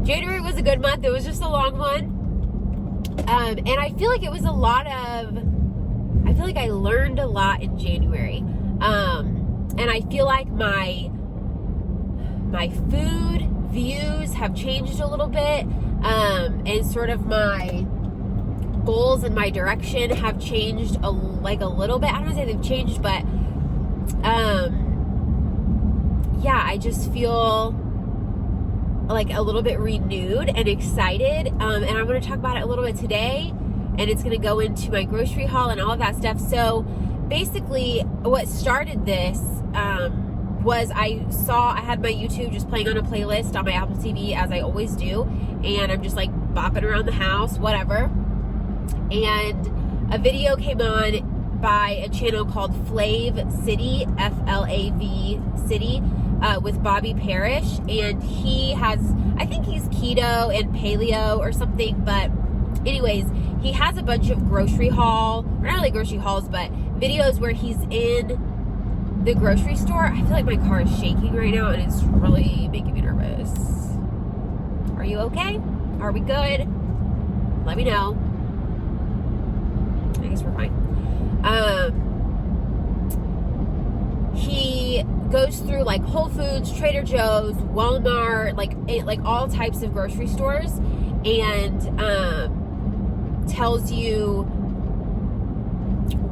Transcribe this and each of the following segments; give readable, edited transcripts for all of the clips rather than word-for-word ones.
January was a good month. It was just a long one. And I feel like it was I feel like I learned a lot in January. And I feel like my food views have changed a little bit. And sort of my goals and my direction have changed a little bit. I don't want to say they've changed, but yeah, I just feel like a little bit renewed and excited. And I'm going to talk about it a little bit today, and it's going to go into my grocery haul and all of that stuff. So basically what started this was I had my YouTube just playing on a playlist on my Apple TV, as I always do, and I'm just like bopping around the house, whatever, and a video came on by a channel called Flav City, F-L-A-V City, with Bobby Parrish, and I think he's keto and paleo or something, but anyways, he has a bunch of grocery haul, or not really grocery hauls, but videos where he's in the grocery store. I feel like my car is shaking right now, and it's really making me nervous. Are you okay? Are we good? Let me know. I guess we're fine. He goes through like Whole Foods, Trader Joe's, Walmart, like all types of grocery stores, and tells you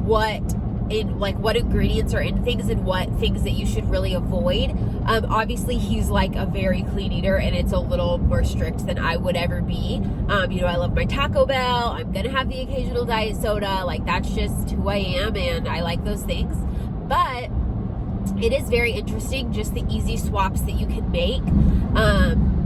what ingredients are in things and what things that you should really avoid. Obviously he's like a very clean eater, and it's a little more strict than I would ever be. I love my Taco Bell. I'm gonna have the occasional diet soda. Like, that's just who I am, and I like those things. But it is very interesting, just the easy swaps that you can make.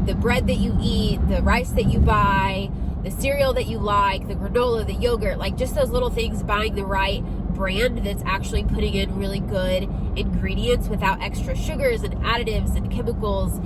The bread that you eat, the rice that you buy, the cereal that you like, the granola, the yogurt, like just those little things, buying the right brand that's actually putting in really good ingredients without extra sugars and additives and chemicals,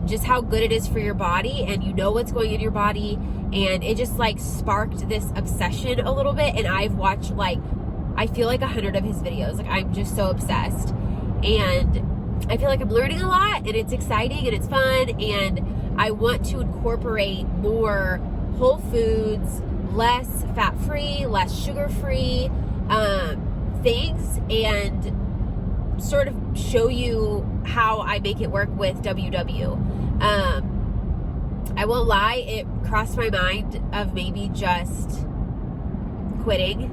just how good it is for your body, and you know what's going in your body. And it just like sparked this obsession a little bit, and I've watched I feel like 100 of his videos. Like, I'm just so obsessed, and I feel like I'm learning a lot, and it's exciting and it's fun, and I want to incorporate more whole foods, less fat-free, less sugar-free things, and sort of show you how I make it work with WW. I won't lie, it crossed my mind of maybe just quitting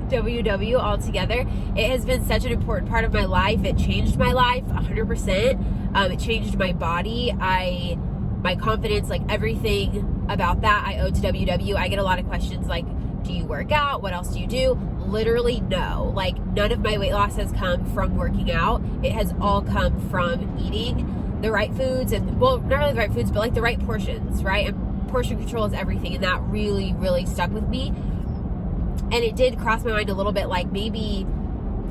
WW altogether. It has been such an important part of my life. It changed my life 100%. It changed my body, my confidence, like everything about that I owe to WW. I get a lot of questions like, do you work out? What else do you do? Literally no. Like, none of my weight loss has come from working out. It has all come from eating the right foods, and, well, not really the right foods, but like the right portions, right? And portion control is everything, and that really, really stuck with me. And it did cross my mind a little bit, like maybe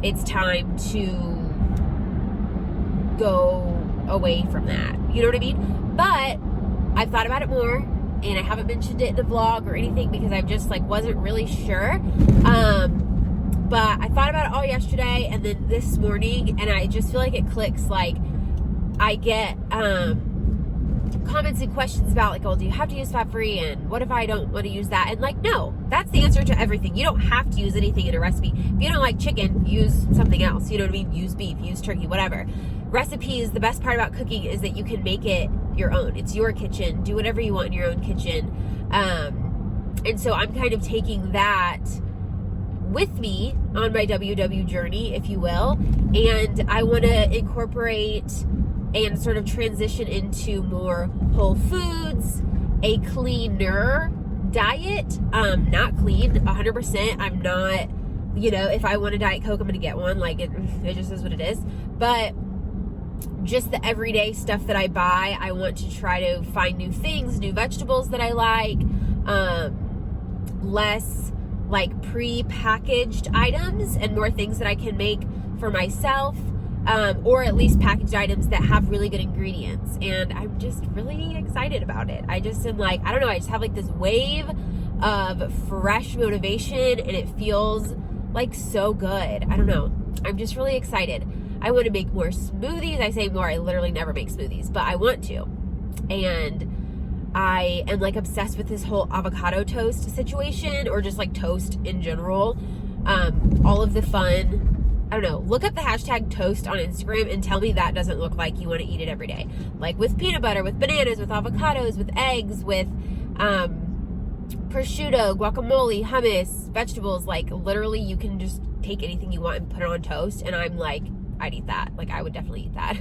it's time to go away from that. You know what I mean? But I've thought about it more, and I haven't mentioned it in the vlog or anything because I just wasn't really sure. But I thought about it all yesterday and then this morning, and I just feel like it clicks. Like, I get comments and questions about like, oh, do you have to use fat-free, and what if I don't want to use that? And like, no, that's the answer to everything. You don't have to use anything in a recipe. If you don't like chicken, use something else. You know what I mean? Use beef, use turkey, whatever. Recipes, the best part about cooking is that you can make it your own. It's your kitchen. Do whatever you want in your own kitchen. And so I'm kind of taking that with me on my WW journey, if you will, and I want to incorporate and sort of transition into more whole foods, a cleaner diet. Not clean 100%. I'm not, if I want a Diet Coke, I'm gonna get one. Like, it just is what it is. But just the everyday stuff that I buy, I want to try to find new things, new vegetables that I like, less like pre-packaged items, and more things that I can make for myself, or at least packaged items that have really good ingredients. And I'm just really excited about it. I just am like, I don't know, I just have like this wave of fresh motivation, and it feels like so good. I don't know, I'm just really excited. I want to make more smoothies. I say more, I literally never make smoothies, but I want to. And I am like obsessed with this whole avocado toast situation, or just like toast in general. All of the fun, I don't know, look up the hashtag toast on Instagram and tell me that doesn't look like you want to eat it every day. Like with peanut butter, with bananas, with avocados, with eggs, with prosciutto, guacamole, hummus, vegetables. Like literally you can just take anything you want and put it on toast, and I'm like, I'd eat that. Like I would definitely eat that.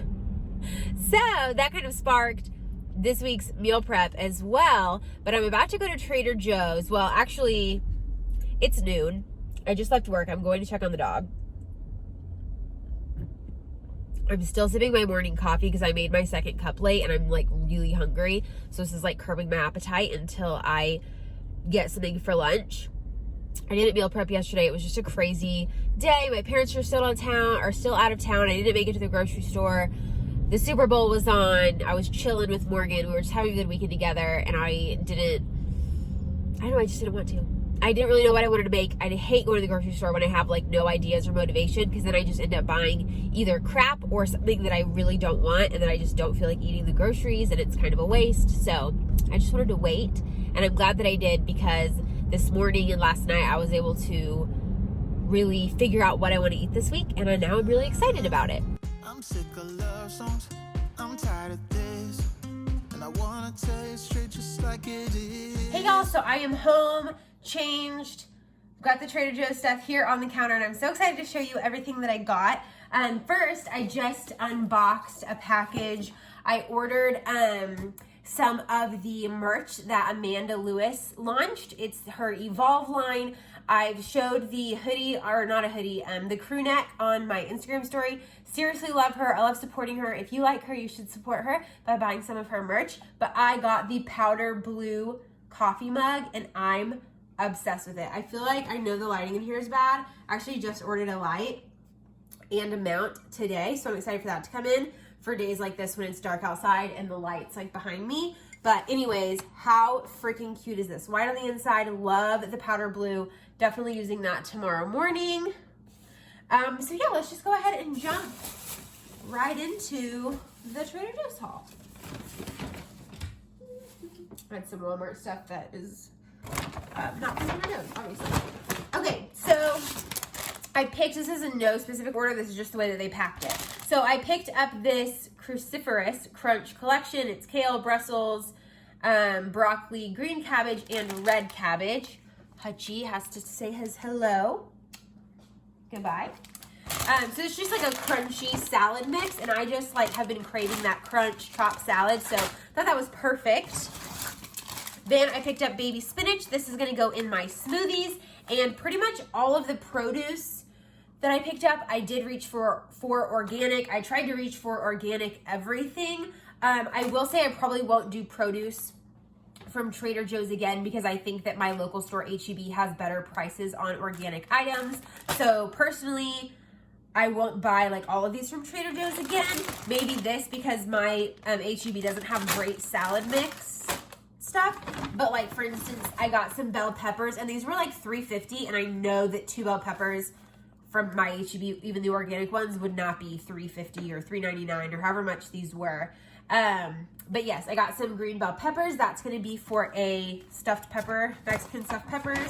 So that kind of sparked this week's meal prep as well. But I'm about to go to Trader Joe's. Well, actually, it's noon. I just left work. I'm going to check on the dog. I'm still sipping my morning coffee because I made my second cup late and I'm like really hungry. So this is like curbing my appetite until I get something for lunch. I didn't meal prep yesterday. It was just a crazy day. My parents are still out of town. I didn't make it to the grocery store. The Super Bowl was on. I was chilling with Morgan. We were just having a good weekend together, and I just didn't want to. I didn't really know what I wanted to make. I hate going to the grocery store when I have like no ideas or motivation, because then I just end up buying either crap or something that I really don't want, and then I just don't feel like eating the groceries, and it's kind of a waste. So I just wanted to wait, and I'm glad that I did, because this morning and last night I was able to really figure out what I want to eat this week, and now I'm really excited about it. I'm sick of love songs, I'm tired of this, and I wanna tell you straight just like it is. Hey y'all, so I am home, changed, got the Trader Joe's stuff here on the counter, and I'm so excited to show you everything that I got. First, I just unboxed a package. I ordered some of the merch that Amanda Lewis launched. It's her Evolve line. I've showed the hoodie, or not a hoodie, the crew neck on my Instagram story. Seriously love her. I love supporting her. If you like her, you should support her by buying some of her merch. But I got the powder blue coffee mug, and I'm obsessed with it. I feel like I know the lighting in here is bad. I actually just ordered a light and a mount today, so I'm excited for that to come in for days like this when it's dark outside and the light's like behind me. But anyways, how freaking cute is this? White on the inside, love the powder blue. Definitely using that tomorrow morning. So yeah, let's just go ahead and jump right into the Trader Joe's haul. I had some Walmart stuff that is not in my nose, obviously. Okay, so I picked, this is in no specific order, this is just the way that they packed it. So I picked up this cruciferous crunch collection. It's kale, Brussels, broccoli, green cabbage, and red cabbage. Hutchie has to say his hello. Goodbye. So it's just like a crunchy salad mix, and I just like have been craving that crunch chopped salad, so I thought that was perfect. Then I picked up baby spinach. This is gonna go in my smoothies, and pretty much all of the produce that I picked up, I did reach for organic. I tried to reach for organic everything. I will say I probably won't do produce from Trader Joe's again, because I think that my local store HEB has better prices on organic items. So personally, I won't buy like all of these from Trader Joe's again. Maybe this, because my HEB doesn't have great salad mix stuff. But like for instance, I got some bell peppers, and these were like $3.50, and I know that 2 bell peppers from my HEB, even the organic ones, would not be $3.50 or $3.99 or however much these were. But yes, I got some green bell peppers. That's going to be for a stuffed pepper, Mexican stuffed peppers.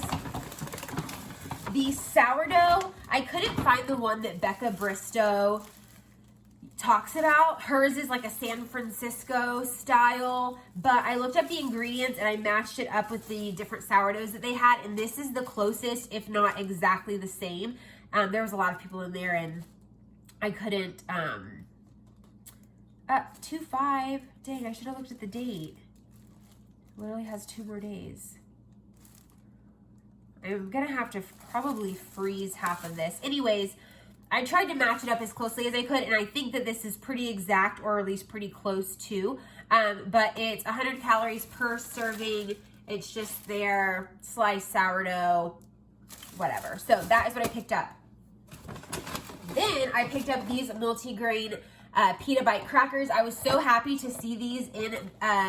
The sourdough, I couldn't find the one that Becca Bristow talks about. Hers is like a San Francisco style, but I looked up the ingredients and I matched it up with the different sourdoughs that they had, and this is the closest, if not exactly the same. There was a lot of people in there, and I couldn't, 2/5, dang, I should have looked at the date. It literally has 2 more days. I'm gonna have to probably freeze half of this. Anyways, I tried to match it up as closely as I could, and I think that this is pretty exact, or at least pretty close to, but it's 100 calories per serving. It's just their sliced sourdough, whatever. So that is what I picked up. Then I picked up these multi-grain Petabyte crackers. I was so happy to see these in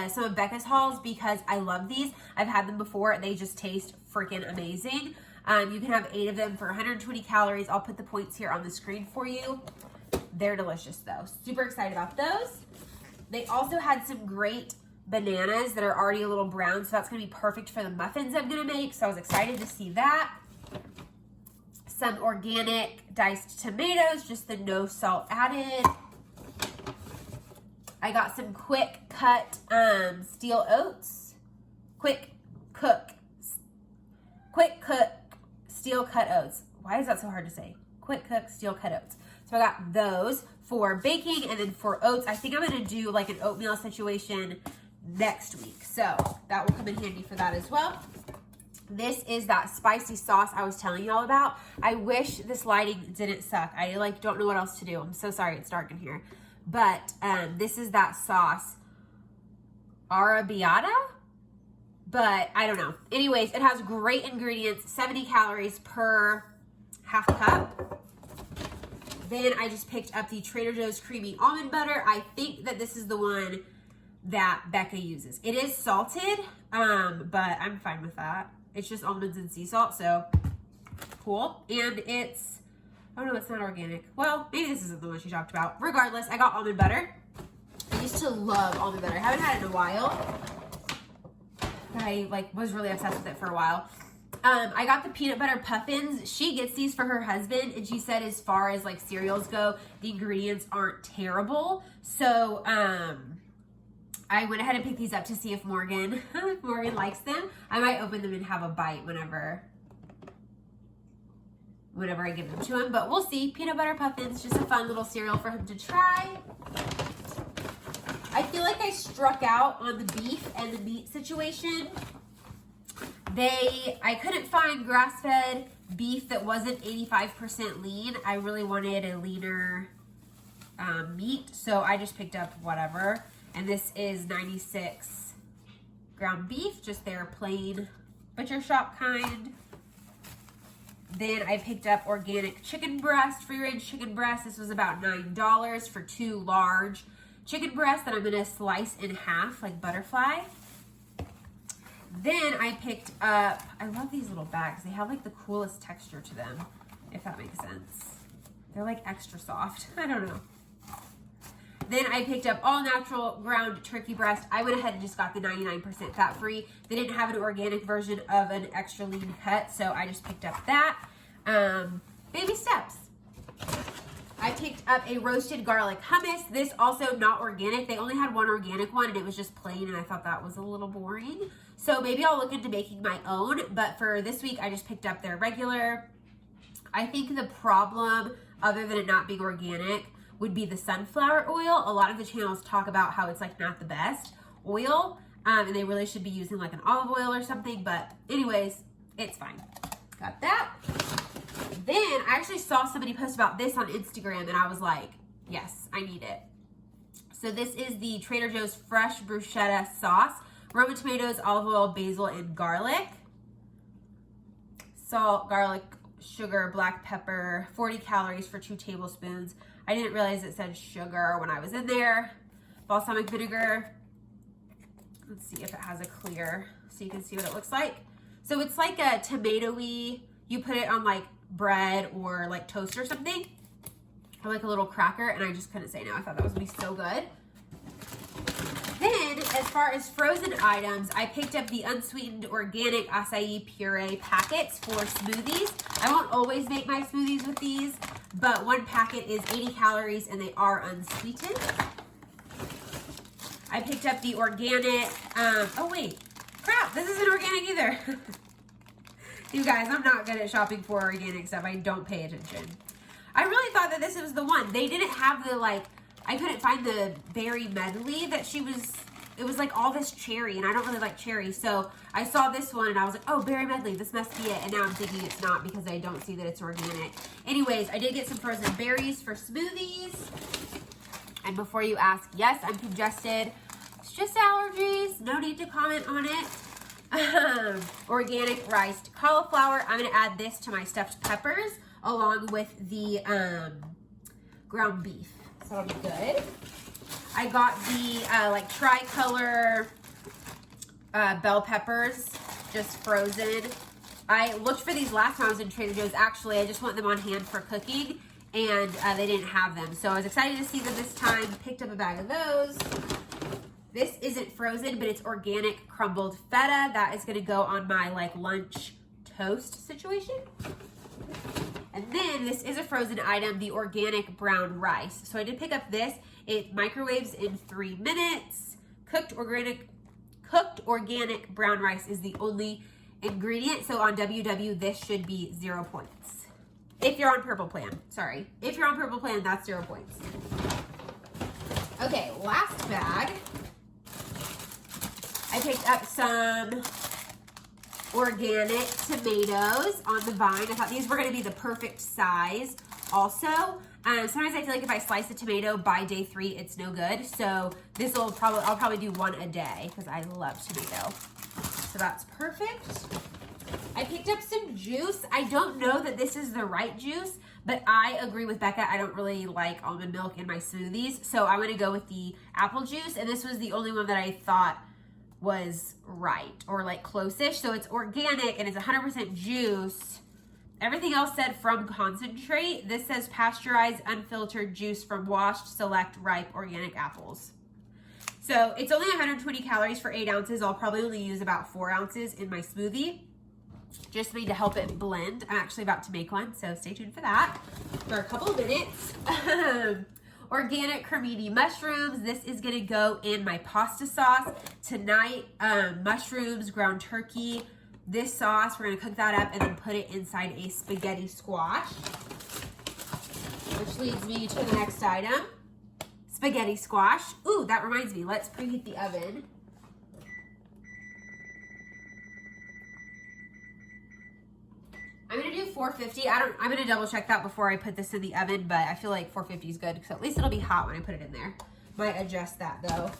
some of Becca's hauls, because I love these. I've had them before. They just taste freaking amazing. You can have 8 of them for 120 calories. I'll put the points here on the screen for you. They're delicious though. Super excited about those. They also had some great bananas that are already a little brown, so that's gonna be perfect for the muffins I'm gonna make. So I was excited to see that. Some organic diced tomatoes, just the no salt added. I got some quick cut steel oats. Quick cook steel cut oats. Why is that so hard to say? Quick cook steel cut oats. So I got those for baking, and then for oats, I think I'm gonna do like an oatmeal situation next week. So that will come in handy for that as well. This is that spicy sauce I was telling y'all about. I wish this lighting didn't suck. I like don't know what else to do. I'm so sorry it's dark in here. But this is that sauce, arrabbiata, but I don't know. Anyways, it has great ingredients, 70 calories per half cup. Then I just picked up the Trader Joe's creamy almond butter. I think that this is the one that Becca uses. It is salted, but I'm fine with that. It's just almonds and sea salt, so cool. And it's, oh no, it's not organic. Well, maybe this isn't the one she talked about. Regardless, I got almond butter. I used to love almond butter. I haven't had it in a while. I was really obsessed with it for a while. I got the peanut butter Puffins. She gets these for her husband, and she said as far as like cereals go, the ingredients aren't terrible. So I went ahead and picked these up to see if Morgan likes them. I might open them and have a bite whenever I give them to him, but we'll see. Peanut butter Puffins, just a fun little cereal for him to try. I feel like I struck out on the beef and the meat situation. I couldn't find grass-fed beef that wasn't 85% lean. I really wanted a leaner meat, so I just picked up whatever. And this is 96 ground beef, just their plain butcher shop kind. Then I picked up organic chicken breast, free-range chicken breast. This was about $9 for 2 large chicken breasts that I'm gonna slice in half like butterfly. Then I picked up, I love these little bags. They have like the coolest texture to them, if that makes sense. They're like extra soft. I don't know. Then I picked up all natural ground turkey breast. I went ahead and just got the 99% fat free. They didn't have an organic version of an extra lean cut, so I just picked up that. Baby steps. I picked up a roasted garlic hummus. This also not organic. They only had one organic one, and it was just plain, and I thought that was a little boring. So maybe I'll look into making my own, but for this week, I just picked up their regular. I think the problem, other than it not being organic, would be the sunflower oil. A lot of the channels talk about how it's like not the best oil, and they really should be using like an olive oil or something, but anyways, it's fine. Got that. Then I actually saw somebody post about this on Instagram, and I was like, yes, I need it. So this is the Trader Joe's fresh bruschetta sauce. Roman tomatoes, olive oil, basil, and garlic. Salt, garlic, sugar, black pepper, 40 calories for 2 tablespoons. I didn't realize it said sugar when I was in there. Balsamic vinegar. Let's see if it has a clear so you can see what it looks like. So it's like a tomato-y, you put it on like bread or like toast or something, or like a little cracker, and I just couldn't say no. I thought that was gonna be so good. Then, as far as frozen items, I picked up the unsweetened organic acai puree packets for smoothies. I won't always make my smoothies with these, but one packet is 80 calories and they are unsweetened. I picked up the organic, oh wait, crap, this isn't organic either. You guys, I'm not good at shopping for organic stuff. I don't pay attention. I really thought that this was the one. They didn't have the like, I couldn't find the berry medley that she was, it was like all this cherry, and I don't really like cherry, so I saw this one and I was like, oh, berry medley, this must be it, and now I'm thinking it's not because I don't see that it's organic. Anyways, I did get some frozen berries for smoothies, and before you ask, yes, I'm congested. It's just allergies, no need to comment on it. Organic riced cauliflower. I'm gonna add this to my stuffed peppers along with the ground beef. So that'll be good. I got the like tricolor bell peppers, just frozen. I looked for these last time I was in Trader Joe's. Actually, I just want them on hand for cooking, and they didn't have them. So I was excited to see them this time. Picked up a bag of those. This isn't frozen, but it's organic crumbled feta. That is gonna go on my like lunch toast situation. And then this is a frozen item, the organic brown rice. So I did pick up this. It microwaves in 3 minutes. Cooked organic brown rice is the only ingredient. So on WW, this should be 0 points. If you're on purple plan, sorry. If you're on purple plan, that's 0 points. Okay, last bag. I picked up some organic tomatoes on the vine. I thought these were going to be the perfect size also. Sometimes I feel like if I slice a tomato by day 3, it's no good. So I'll probably do 1 a day because I love tomato. So that's perfect. I picked up some juice. I don't know that this is the right juice, but I agree with Becca. I don't really like almond milk in my smoothies. So I'm going to go with the apple juice. And this was the only one that I thought was right or like close-ish. So it's organic and it's 100% juice. Everything else said from concentrate. This says pasteurized, unfiltered juice from washed, select, ripe, organic apples. So it's only 120 calories for 8 ounces. I'll probably only use about 4 ounces in my smoothie. Just made to help it blend. I'm actually about to make one, so stay tuned for that for a couple of minutes. Organic cremini mushrooms. This is gonna go in my pasta sauce tonight. Mushrooms, ground turkey. This sauce, we're gonna cook that up and then put it inside a spaghetti squash. Which leads me to the next item. Spaghetti squash. Ooh, that reminds me, let's preheat the oven. I'm gonna do 450. I'm gonna double check that before I put this in the oven, but I feel like 450 is good because at least it'll be hot when I put it in there. Might adjust that though.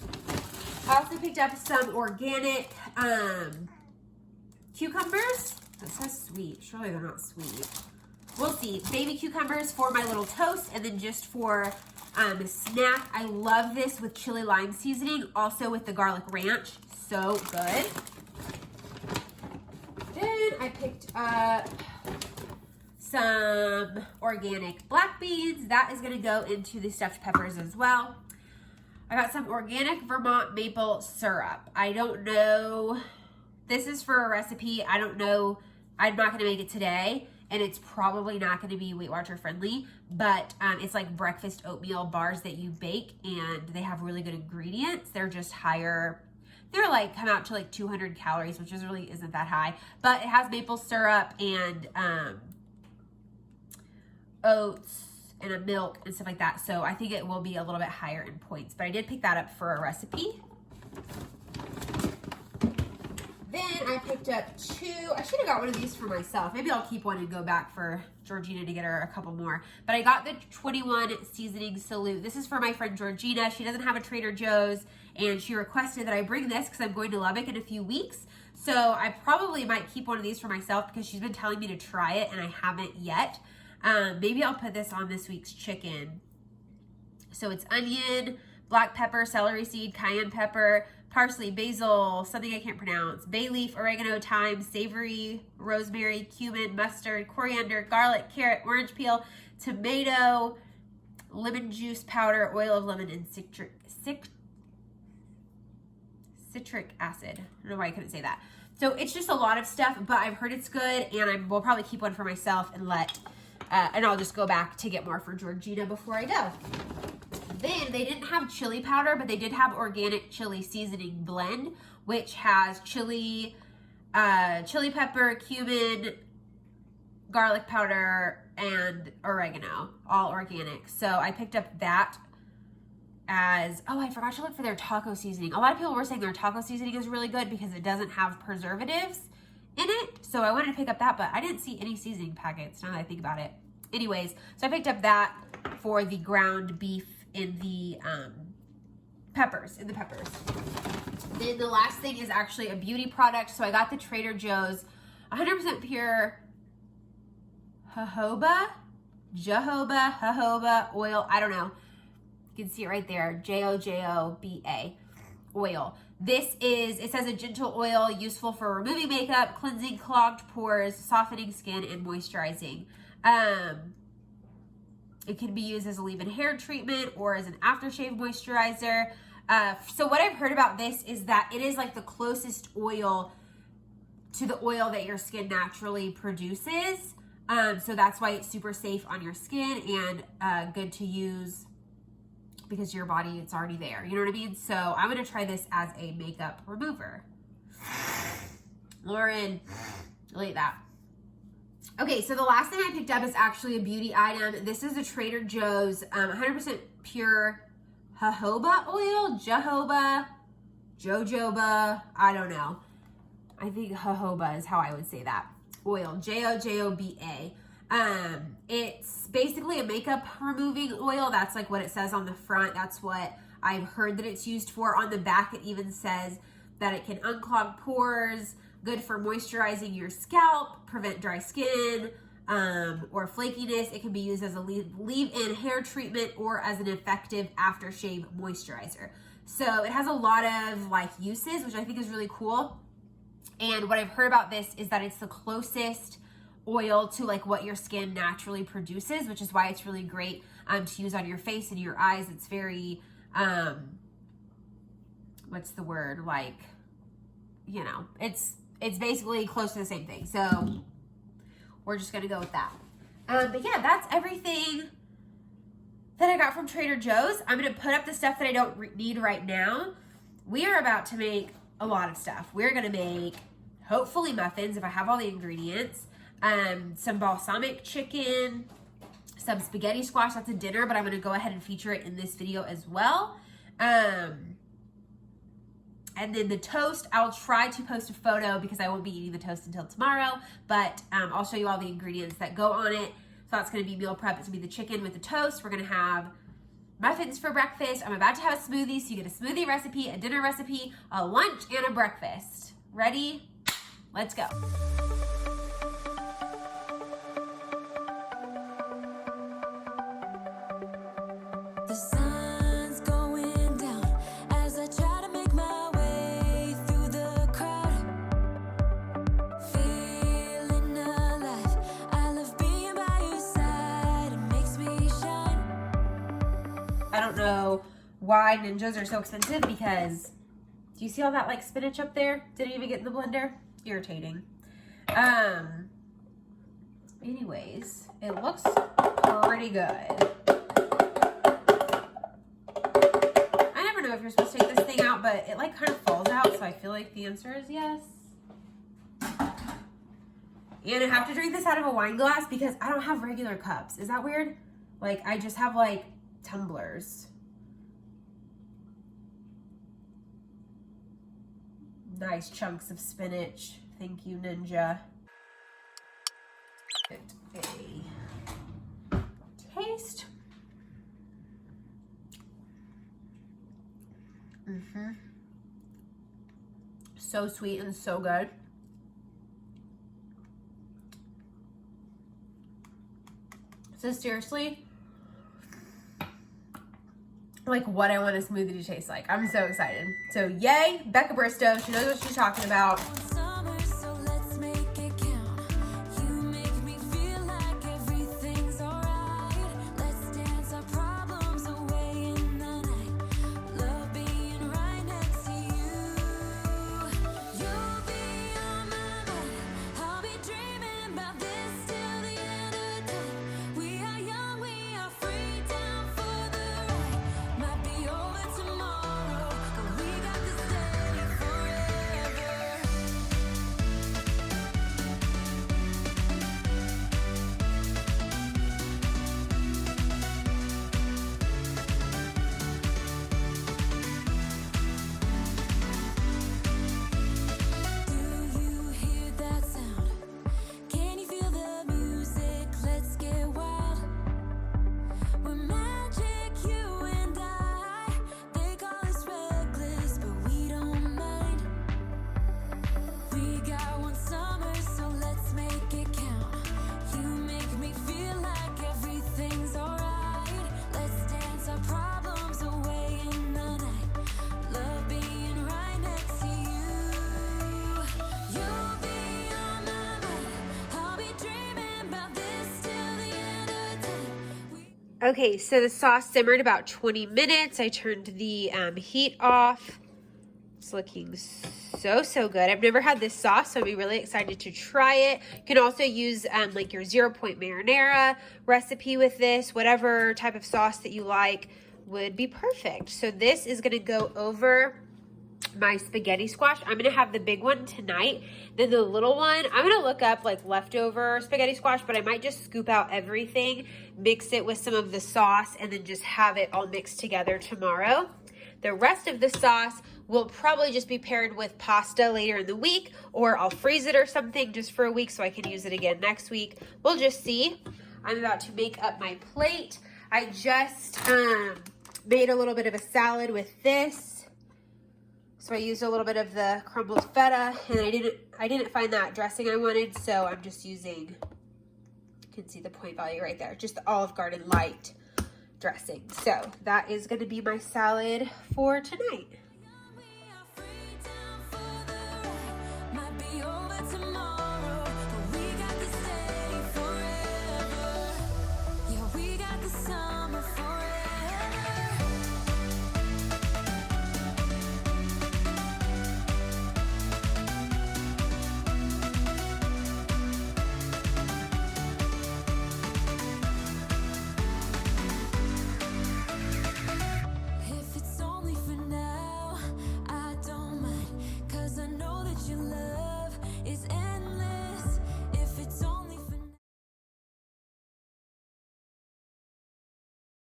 I also picked up some organic cucumbers. That says sweet. Surely they're not sweet. We'll see. Baby cucumbers for my little toast, and then just for a snack. I love this with chili lime seasoning, also with the garlic ranch. So good. Then I picked up some organic black beans. That is gonna go into the stuffed peppers as well. I got some organic Vermont maple syrup. I don't know, this is for a recipe. I don't know, I'm not gonna make it today, and it's probably not gonna be Weight Watcher friendly, but it's like breakfast oatmeal bars that you bake, and they have really good ingredients. They're just higher, they're like, come out to like 200 calories, which really isn't that high, but it has maple syrup and oats and a milk and stuff like that. So I think it will be a little bit higher in points, but I did pick that up for a recipe. Then I picked up 2, I should have got one of these for myself. Maybe I'll keep one and go back for Georgina to get her a couple more. But I got the 21 seasoning salute. This is for my friend Georgina. She doesn't have a Trader Joe's, and she requested that I bring this because I'm going to Lubbock in a few weeks. So I probably might keep one of these for myself because she's been telling me to try it and I haven't yet. Maybe I'll put this on this week's chicken. So it's onion, black pepper, celery seed, cayenne pepper, parsley, basil, something I can't pronounce, bay leaf, oregano, thyme, savory, rosemary, cumin, mustard, coriander, garlic, carrot, orange peel, tomato, lemon juice powder, oil of lemon, and citric acid. I don't know why I couldn't say that. So it's just a lot of stuff, but I've heard it's good, and I will probably keep one for myself and and I'll just go back to get more for Georgina before I go. Then they didn't have chili powder, but they did have organic chili seasoning blend, which has chili pepper, cumin, garlic powder, and oregano, all organic. So I picked up that as, oh, I forgot to look for their taco seasoning. A lot of people were saying their taco seasoning is really good because it doesn't have preservatives in it. So I wanted to pick up that, but I didn't see any seasoning packets now that I think about it. Anyways, so I picked up that for the ground beef in the peppers. Then the last thing is actually a beauty product. So I got the Trader Joe's 100% pure jojoba oil. I don't know. You can see it right there. Jojoba oil. This is, it says a gentle oil useful for removing makeup, cleansing clogged pores, softening skin, and moisturizing. It can be used as a leave-in hair treatment or as an aftershave moisturizer. So what I've heard about this is that it is like the closest oil to the oil that your skin naturally produces. So that's why it's super safe on your skin and good to use because your body, it's already there. You know what I mean? So I'm going to try this as a makeup remover. Lauren, delete that. Okay, so the last thing I picked up is actually a beauty item. This is a Trader Joe's 100% pure jojoba oil. Jojoba, I don't know. I think jojoba is how I would say that. Oil, Jojoba. It's basically a makeup removing oil. That's like what it says on the front. That's what I've heard that it's used for. On the back, it even says that it can unclog pores, good for moisturizing your scalp, prevent dry skin or flakiness. It can be used as a leave-in hair treatment or as an effective aftershave moisturizer. So it has a lot of like uses, which I think is really cool. And what I've heard about this is that it's the closest oil to like what your skin naturally produces, which is why it's really great to use on your face and your eyes. It's very, what's the word? Like, you know, it's basically close to the same thing. So we're just gonna go with that. But yeah, that's everything that I got from Trader Joe's. I'm gonna put up the stuff that I don't need right now. We are about to make a lot of stuff. We're gonna make, hopefully, muffins if I have all the ingredients, some balsamic chicken, some spaghetti squash. That's a dinner, but I'm gonna go ahead and feature it in this video as well. And then the toast, I'll try to post a photo because I won't be eating the toast until tomorrow, but I'll show you all the ingredients that go on it. So that's gonna be meal prep. It's gonna be the chicken with the toast. We're gonna have muffins for breakfast. I'm about to have a smoothie, so you get a smoothie recipe, a dinner recipe, a lunch, and a breakfast. Ready? Let's go. The sun's going down as I try to make my way through the crowd. Feeling alive. I love being by your side. It makes me shine. I don't know why ninjas are so expensive because do you see all that like spinach up there? Didn't even get in the blender. Irritating. Anyways, it looks pretty good. I never know if you're supposed to take this thing out, but it like kind of falls out, so I feel like the answer is yes. And I have to drink this out of a wine glass because I don't have regular cups. Is that weird? Like, I just have like tumblers. Nice chunks of spinach. Thank you, Ninja. Give it a taste. So sweet and so good. So seriously, like what I want a smoothie to taste like. I'm so excited. So yay, Becca Bristow. She knows what she's talking about. Summer, so let's make it count. You make me feel like everything's alright. Let's dance our problems away in the night. Love being right next to you. You'll be on my mind. I'll be dreaming about this till the end of time. We are young, we are free, down for the ride. Might be over tomorrow, but we got this day forever. Okay, so the sauce simmered about 20 minutes. I turned the heat off. It's looking so good. I've never had this sauce, so I'll be really excited to try it. You can also use like your 0-point marinara recipe with this. Whatever type of sauce that you like would be perfect. So this is gonna go over my spaghetti squash. I'm gonna have the big one tonight. Then the little one, I'm gonna look up like leftover spaghetti squash, but I might just scoop out everything, mix it with some of the sauce, and then just have it all mixed together tomorrow. The rest of the sauce will probably just be paired with pasta later in the week, or I'll freeze it or something just for a week so I can use it again next week. We'll just see. I'm about to make up my plate. I just made a little bit of a salad with this. So I used a little bit of the crumbled feta, and I didn't find that dressing I wanted, so I'm just using, you can see the point value right there, just the Olive Garden light dressing. So that is going to be my salad for tonight.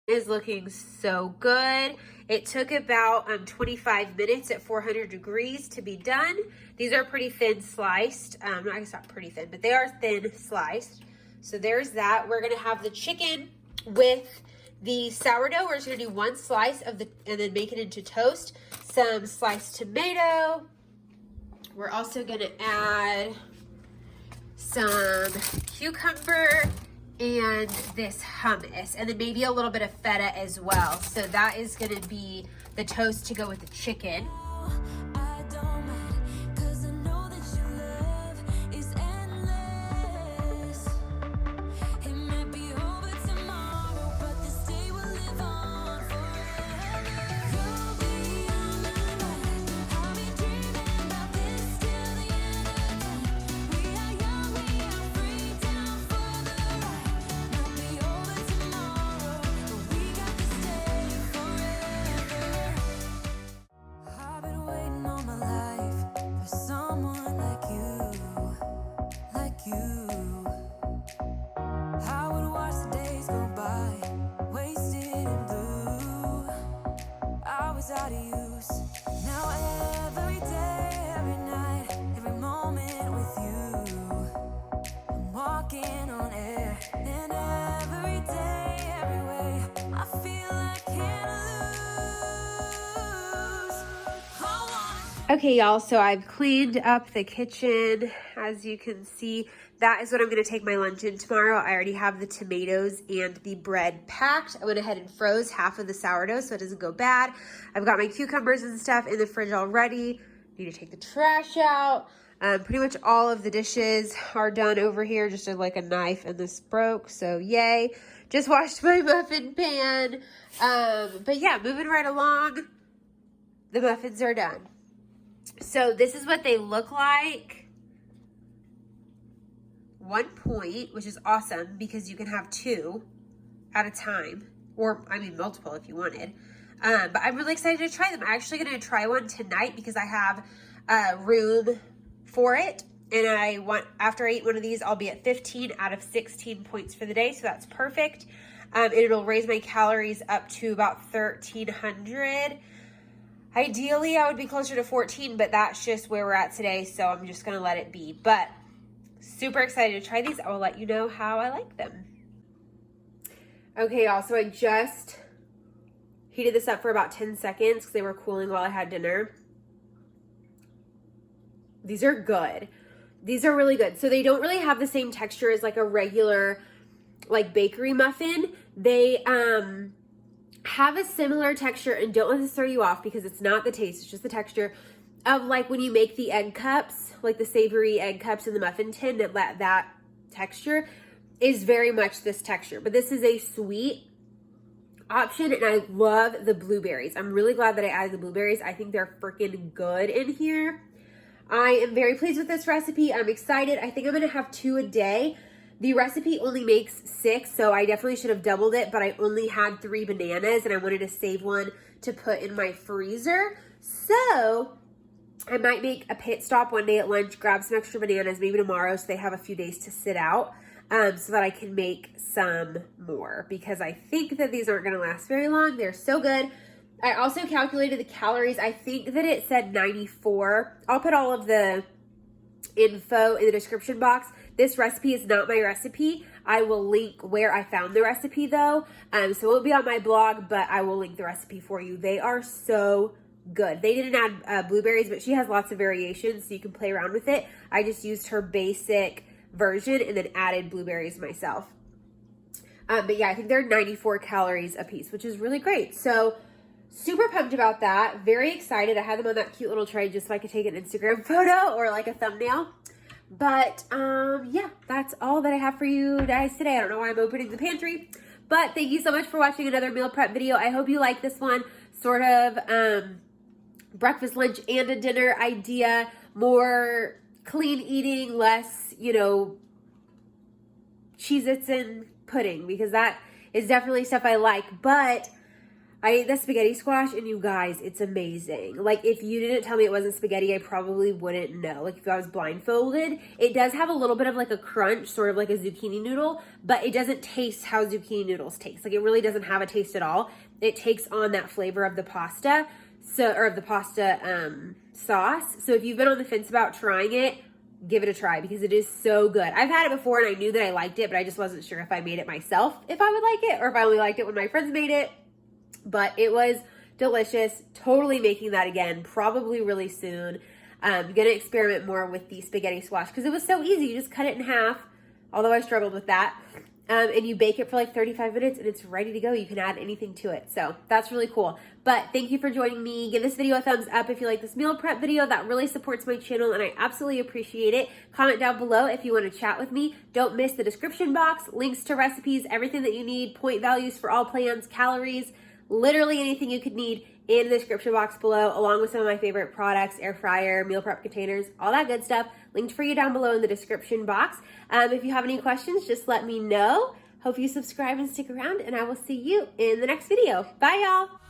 Is looking so good. It took about 25 minutes at 400 degrees to be done. These are pretty thin sliced. I guess not pretty thin, but they are thin sliced. So there's that. We're gonna have the chicken with the sourdough. We're just gonna do one slice of the, and then make it into toast. Some sliced tomato. We're also gonna add some cucumber and this hummus, and then maybe a little bit of feta as well. So that is gonna be the toast to go with the chicken. Out of use. Now every day, every night, every moment with you, I'm walking on air. And every day, every way, I feel I can't lose. Okay, y'all, so I've cleaned up the kitchen. As you can see, that is what I'm going to take my lunch in tomorrow. I already have the tomatoes and the bread packed. I went ahead and froze half of the sourdough so it doesn't go bad. I've got my cucumbers and stuff in the fridge already. Need to take the trash out. Pretty much all of the dishes are done over here. Just like a knife and this broke, so yay. Just washed my muffin pan. But yeah, moving right along. The muffins are done. So this is what they look like. 1 point, which is awesome because you can have 2 at a time, or I mean multiple if you wanted. But I'm really excited to try them. I'm actually going to try one tonight because I have room for it, and after I eat one of these, I'll be at 15 out of 16 points for the day, so that's perfect. And it'll raise my calories up to about 1,300. Ideally, I would be closer to 14, but that's just where we're at today, so I'm just going to let it be. But super excited to try these. I will let you know how I like them. Okay, y'all, so I just heated this up for about 10 seconds because they were cooling while I had dinner. These are good. These are really good. So they don't really have the same texture as like a regular like bakery muffin. They have a similar texture, and don't let this throw you off because it's not the taste, it's just the texture of like when you make the egg cups, like the savory egg cups in the muffin tin, that texture is very much this texture. But this is a sweet option, and I love the blueberries. I'm really glad that I added the blueberries. I think they're freaking good in here. I am very pleased with this recipe. I'm excited. I think I'm gonna have 2 a day. The recipe only makes 6, so I definitely should have doubled it, but I only had 3 bananas and I wanted to save one to put in my freezer. So I might make a pit stop one day at lunch, grab some extra bananas, maybe tomorrow, so they have a few days to sit out, so that I can make some more, because I think that these aren't gonna last very long. They're so good. I also calculated the calories. I think that it said 94. I'll put all of the info in the description box. This recipe is not my recipe. I will link where I found the recipe though. So it won't be on my blog, but I will link the recipe for you. They are so good. They didn't add blueberries, but she has lots of variations, so you can play around with it. I just used her basic version and then added blueberries myself. But yeah, I think they're 94 calories a piece, which is really great. So super pumped about that. Very excited. I had them on that cute little tray just so I could take an Instagram photo or like a thumbnail. But yeah, that's all that I have for you guys today. I don't know why I'm opening the pantry, but thank you so much for watching another meal prep video. I hope you like this one. Sort of breakfast, lunch, and a dinner idea. More clean eating, less, you know, Cheez-Its and pudding, because that is definitely stuff I like. But I ate the spaghetti squash, and you guys, it's amazing. Like, if you didn't tell me it wasn't spaghetti, I probably wouldn't know. Like, if I was blindfolded, it does have a little bit of like a crunch, sort of like a zucchini noodle, but it doesn't taste how zucchini noodles taste. Like, it really doesn't have a taste at all. It takes on that flavor of the pasta, or of the pasta sauce. So if you've been on the fence about trying it, give it a try, because it is so good. I've had it before and I knew that I liked it, but I just wasn't sure if I made it myself, if I would like it, or if I only liked it when my friends made it. But it was delicious. Totally making that again, probably really soon. I'm gonna experiment more with the spaghetti squash, because it was so easy. You just cut it in half, although I struggled with that. And you bake it for like 35 minutes and it's ready to go. You can add anything to it. So that's really cool. But thank you for joining me. Give this video a thumbs up if you like this meal prep video. That really supports my channel and I absolutely appreciate it. Comment down below if you want to chat with me. Don't miss the description box, links to recipes, everything that you need, point values for all plans, calories, literally anything you could need in the description box below, along with some of my favorite products, air fryer, meal prep containers, all that good stuff, linked for you down below in the description box. If you have any questions, just let me know. Hope you subscribe and stick around, and I will see you in the next video. Bye, y'all.